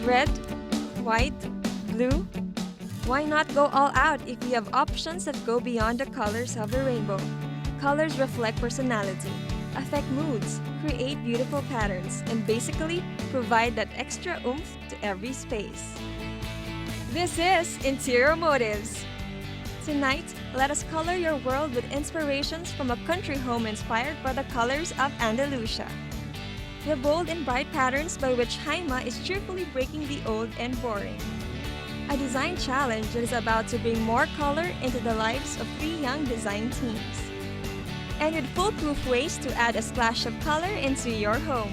Red, white, blue. Why not go all out if we have options that go beyond the colors of the rainbow? Colors reflect personality, affect moods, create beautiful patterns, and basically provide that extra oomph to every space. This is Interior Motives. Tonight, let us color your world with inspirations from a country home inspired by the colors of Andalusia. The bold and bright patterns by which Jaima is cheerfully breaking the old and boring. A design challenge that is about to bring more color into the lives of 3 young design teams. And with foolproof ways to add a splash of color into your home.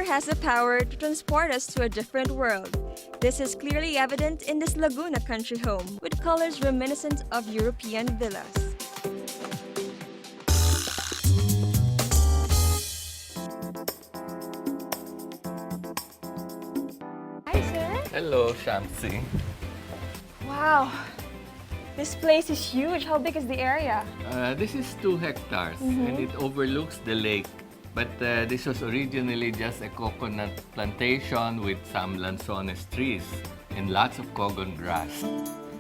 Has the power to transport us to a different world. This is clearly evident in this Laguna country home with colors reminiscent of European villas. Hi, sir. Hello, Shamsi. Wow, this place is huge. How big is the area? This is 2 hectares and it overlooks the lake. But this was originally just a coconut plantation with some lanzones trees and lots of cogon grass.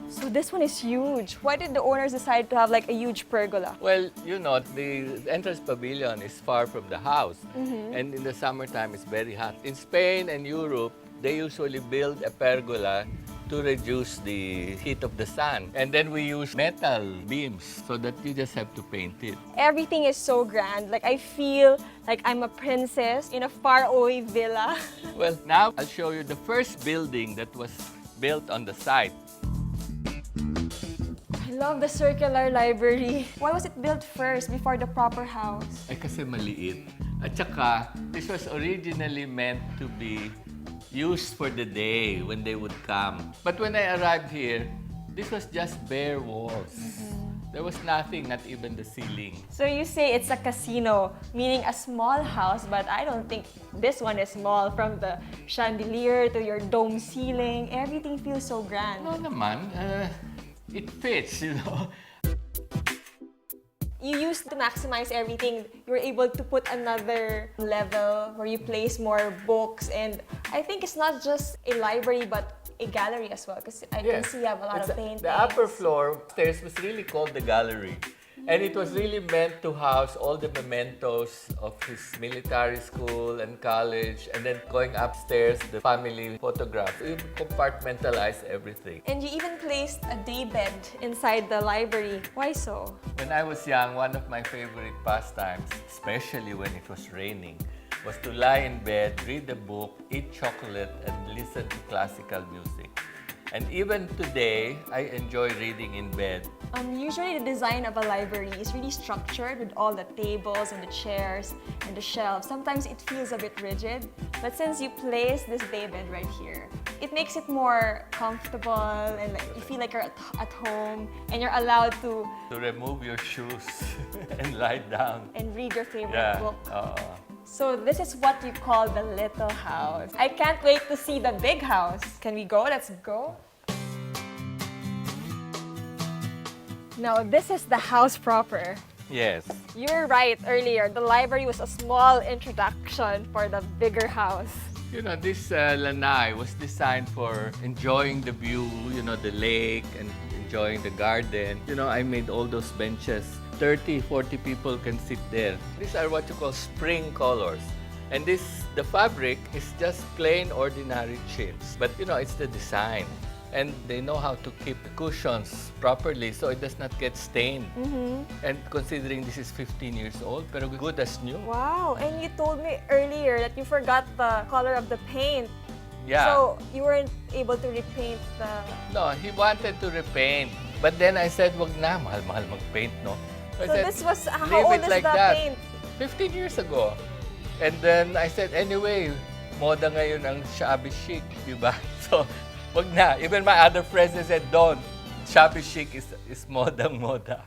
So this one is huge. Why did the owners decide to have like a huge pergola? Well, you know, the entrance pavilion is far from the house and in the summertime it's very hot. In Spain and Europe, they usually build a pergola to reduce the heat of the sun. And then we use metal beams so that you just have to paint it. Everything is so grand. Like I feel like I'm a princess in a faraway villa. Well, now I'll show you the first building that was built on the site. I love the circular library. Why was it built first before the proper house? Ay kasi maliit. At saka, this was originally meant to be used for the day when they would come. But when I arrived here, this was just bare walls. There was nothing, not even the ceiling. So you say it's a casino, meaning a small house, but I don't think this one is small. From the chandelier to your dome ceiling, everything feels so grand. No naman, it fits, you know. You used to maximize everything. You were able to put another level where you place more books, and I think it's not just a library but a gallery as well, because I can see you have a lot of paintings. The upper floor stairs was really called the gallery. And it was really meant to house all the mementos of his military school and college. And then going upstairs, the family photographs. We compartmentalized everything. And you even placed a daybed inside the library. Why so? When I was young, one of my favorite pastimes, especially when it was raining, was to lie in bed, read a book, eat chocolate, and listen to classical music. And even today, I enjoy reading in bed. Usually the design of a library is really structured with all the tables and the chairs and the shelves. Sometimes it feels a bit rigid, but since you place this daybed right here, it makes it more comfortable and like you feel like you're at home and you're allowed to remove your shoes and lie down. And read your favorite book. Oo. So this is what you call the little house. I can't wait to see the big house. Can we go? Let's go. Now, this is the house proper. Yes. You were right earlier. The library was a small introduction for the bigger house. You know, this lanai was designed for enjoying the view, you know, the lake and enjoying the garden. You know, I made all those benches. 30, 40 people can sit there. These are what you call spring colors. And the fabric is just plain, ordinary chintz. But, you know, it's the design. And they know how to keep the cushions properly so it does not get stained. And considering this is 15 years old, pero good as new. Wow, and you told me earlier that you forgot the color of the paint. Yeah. So you weren't able to repaint the... No, he wanted to repaint. But then I said, wag na, mahal-mahal mag-paint, no? I So said, this was, how leave old it is like the that. paint? 15 years ago. And then I said, anyway, moda ngayon ang shabby chic, di ba? So, wag na. Even my other friends they said, don't. Shabby chic is moda.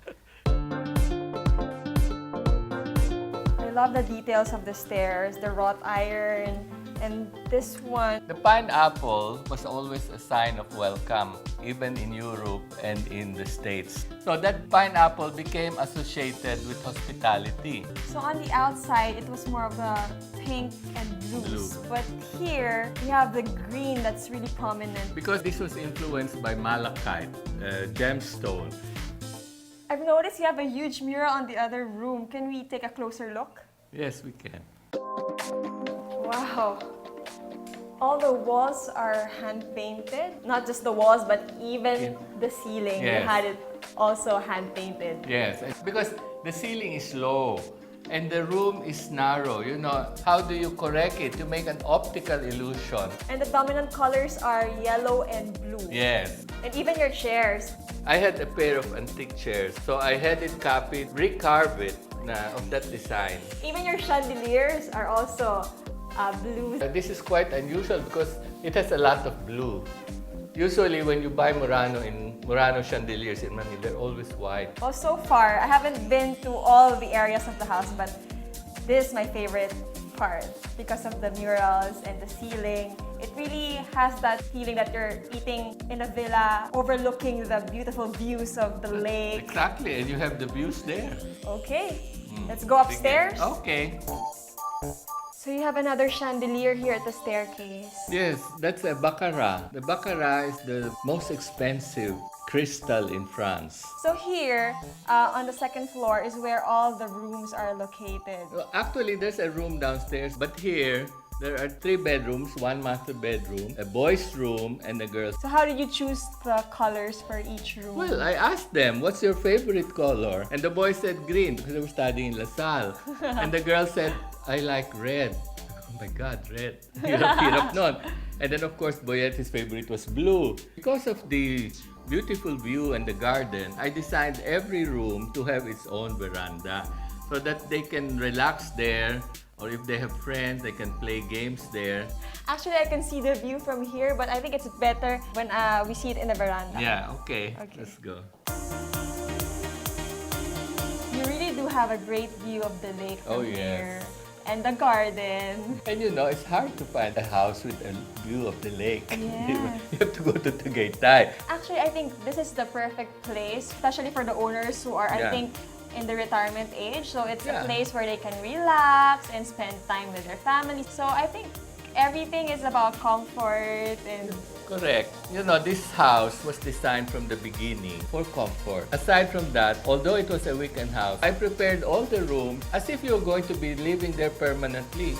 I love the details of the stairs, the wrought iron, and this one. The pineapple was always a sign of welcome, even in Europe and in the States. So that pineapple became associated with hospitality. So on the outside, it was more of the pink and blues. Blue. But here, we have the green that's really prominent. Because this was influenced by malachite, gemstone. I've noticed you have a huge mural on the other room. Can we take a closer look? Yes, we can. Wow. All the walls are hand-painted. Not just the walls, but even the ceiling. You Yes. had it also hand-painted. Yes, it's because the ceiling is low and the room is narrow. You know, how do you correct it to make an optical illusion? And the dominant colors are yellow and blue. Yes. And even your chairs. I had a pair of antique chairs, so I had it copied, recarve it of that design. Even your chandeliers are also blue. This is quite unusual because it has a lot of blue. Usually when you buy Murano chandeliers in Manila, they're always white. Well, so far, I haven't been to all the areas of the house, but this is my favorite part because of the murals and the ceiling. It really has that feeling that you're eating in a villa overlooking the beautiful views of the lake. Exactly, and you have the views there. Okay, let's go upstairs. Okay. So you have another chandelier here at the staircase. Yes, that's a baccarat. The baccarat is the most expensive crystal in France. So here, on the second floor, is where all the rooms are located. Well, actually, there's a room downstairs, but here there are 3 bedrooms, 1 master bedroom, a boys' room, and a girl's. So how did you choose the colors for each room? Well, I asked them, what's your favorite color? And the boys said green because they were studying in La Salle. And the girl said, I like red. Oh my God, red. Hirap nun. And then, of course, Boyette's favorite was blue. Because of the beautiful view and the garden, I designed every room to have its own veranda so that they can relax there, or if they have friends, they can play games there. Actually, I can see the view from here, but I think it's better when we see it in the veranda. Yeah, okay. Okay. Let's go. You really do have a great view of the lake from Oh, yes. here. And the garden. And you know, it's hard to find a house with a view of the lake. Yeah. You have to go to Tagaytay. Actually, I think this is the perfect place, especially for the owners who are, I Yeah. think, in the retirement age. So it's Yeah. a place where they can relax and spend time with their family. So I think everything is about comfort and Correct. You know, this house was designed from the beginning for comfort. Aside from that, although it was a weekend house, I prepared all the rooms as if you're going to be living there permanently.